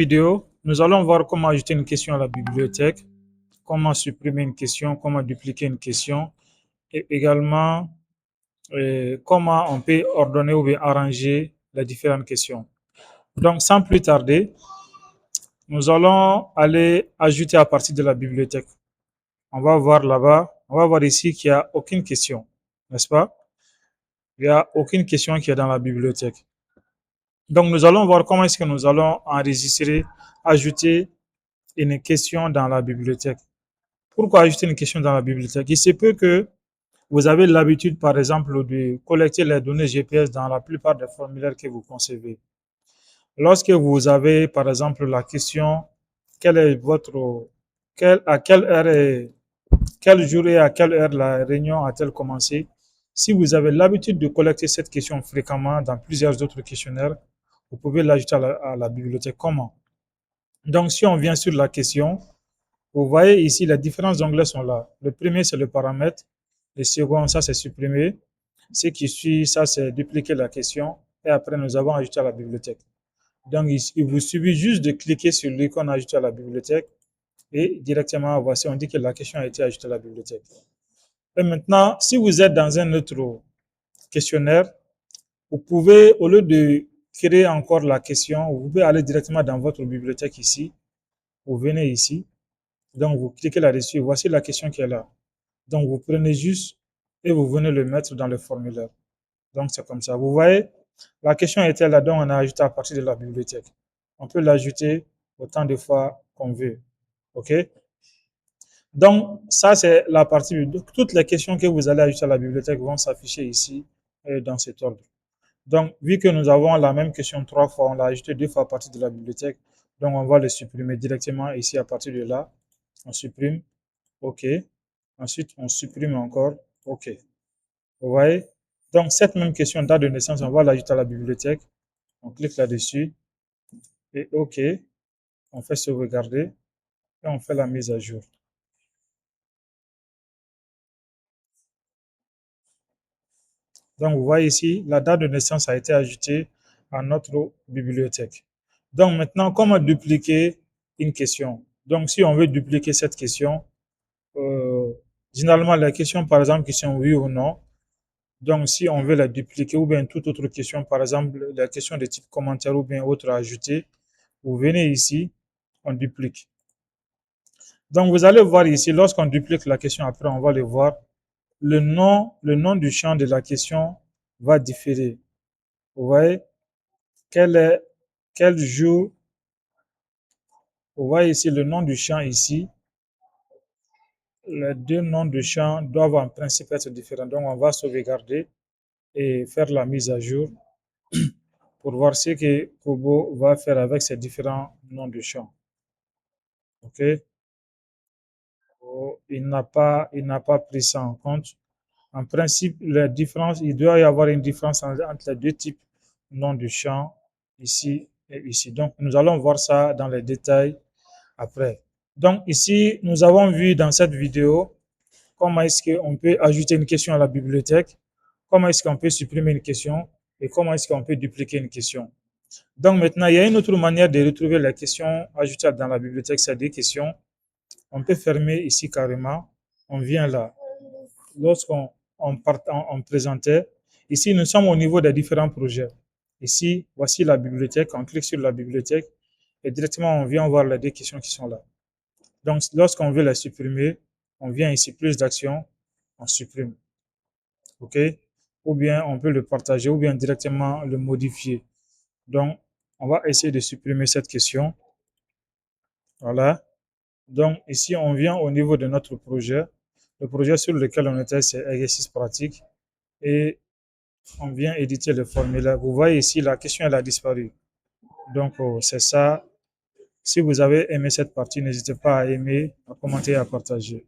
Vidéo, nous allons voir comment ajouter une question à la bibliothèque, comment supprimer une question, comment dupliquer une question et également comment on peut ordonner ou bien arranger les différentes questions. Donc, sans plus tarder, nous allons aller ajouter à partir de la bibliothèque. On va voir là-bas, on va voir ici qu'il n'y a aucune question, n'est-ce pas? Il n'y a aucune question qui est dans la bibliothèque. Donc, nous allons voir comment est-ce que nous allons enregistrer, ajouter une question dans la bibliothèque. Pourquoi ajouter une question dans la bibliothèque? Il se peut que vous avez l'habitude, par exemple, de collecter les données GPS dans la plupart des formulaires que vous concevez. Lorsque vous avez, par exemple, la question, quel est votre, à quelle heure quel jour et à quelle heure la réunion a-t-elle commencé? Si vous avez l'habitude de collecter cette question fréquemment dans plusieurs autres questionnaires, vous pouvez l'ajouter à la bibliothèque. Comment? Donc, si on vient sur la question, vous voyez ici, les différents onglets sont là. Le premier, c'est le paramètre. Le second, ça, c'est supprimer. Ce qui suit, ça, c'est dupliquer la question. Et après, nous avons ajouté à la bibliothèque. Donc, il vous suffit juste de cliquer sur l'icône ajouter à la bibliothèque et directement, voici, on dit que la question a été ajoutée à la bibliothèque. Et maintenant, si vous êtes dans un autre questionnaire, vous pouvez, au lieu de créer encore la question, vous pouvez aller directement dans votre bibliothèque ici. Vous venez ici. Donc, vous cliquez là-dessus. Voici la question qui est là. Donc, vous prenez juste et vous venez le mettre dans le formulaire. Donc, c'est comme ça. Vous voyez, la question était là, donc on a ajouté à partir de la bibliothèque. On peut l'ajouter autant de fois qu'on veut. OK? Donc, ça, c'est la partie. Donc, toutes les questions que vous allez ajouter à la bibliothèque vont s'afficher ici dans cet ordre. Donc, vu que nous avons la même question 3 fois, on l'a ajouté 2 fois à partir de la bibliothèque. Donc, on va le supprimer directement ici à partir de là. On supprime. OK. Ensuite, on supprime encore. OK. Vous voyez? Donc, cette même question, date de naissance, on va l'ajouter à la bibliothèque. On clique là-dessus. Et OK. On fait sauvegarder. Et on fait la mise à jour. Donc, vous voyez ici, la date de naissance a été ajoutée à notre bibliothèque. Donc, maintenant, comment dupliquer une question? Donc, si on veut dupliquer cette question, euh, généralement, les questions, par exemple, qui sont oui ou non, donc, si on veut la dupliquer ou bien toute autre question, par exemple, la question de type commentaire ou bien autre à ajouter, vous venez ici, on duplique. Donc, vous allez voir ici, lorsqu'on duplique la question, après, on va le voir, le nom du champ de la question va différer. Vous voyez, quel est, quel jour, vous voyez ici le nom du champ ici, les deux noms du champ doivent en principe être différents. Donc, on va sauvegarder et faire la mise à jour pour voir ce que Kobo va faire avec ces différents noms de champs. OK? Oh, il n'a pas pris ça en compte. En principe, la différence, il doit y avoir une différence entre les deux types de noms de champ, ici et ici. Donc, nous allons voir ça dans les détails après. Donc, ici, nous avons vu dans cette vidéo comment est-ce qu'on peut ajouter une question à la bibliothèque, comment est-ce qu'on peut supprimer une question et comment est-ce qu'on peut dupliquer une question. Donc, maintenant, il y a une autre manière de retrouver les questions ajoutées dans la bibliothèque, c'est des questions. On peut fermer ici carrément. On vient là. Lorsqu'on on présentait, ici, nous sommes au niveau des différents projets. Ici, voici la bibliothèque. On clique sur la bibliothèque et directement, on vient voir les deux questions qui sont là. Donc, lorsqu'on veut les supprimer, on vient ici, plus d'actions, on supprime. OK? Ou bien on peut le partager ou bien directement le modifier. Donc, on va essayer de supprimer cette question. Voilà. Donc, ici, on vient au niveau de notre projet. Le projet sur lequel on était, c'est exercice pratique. Et on vient éditer le formulaire. Vous voyez ici, la question, elle a disparu. Donc, c'est ça. Si vous avez aimé cette partie, n'hésitez pas à aimer, à commenter et à partager.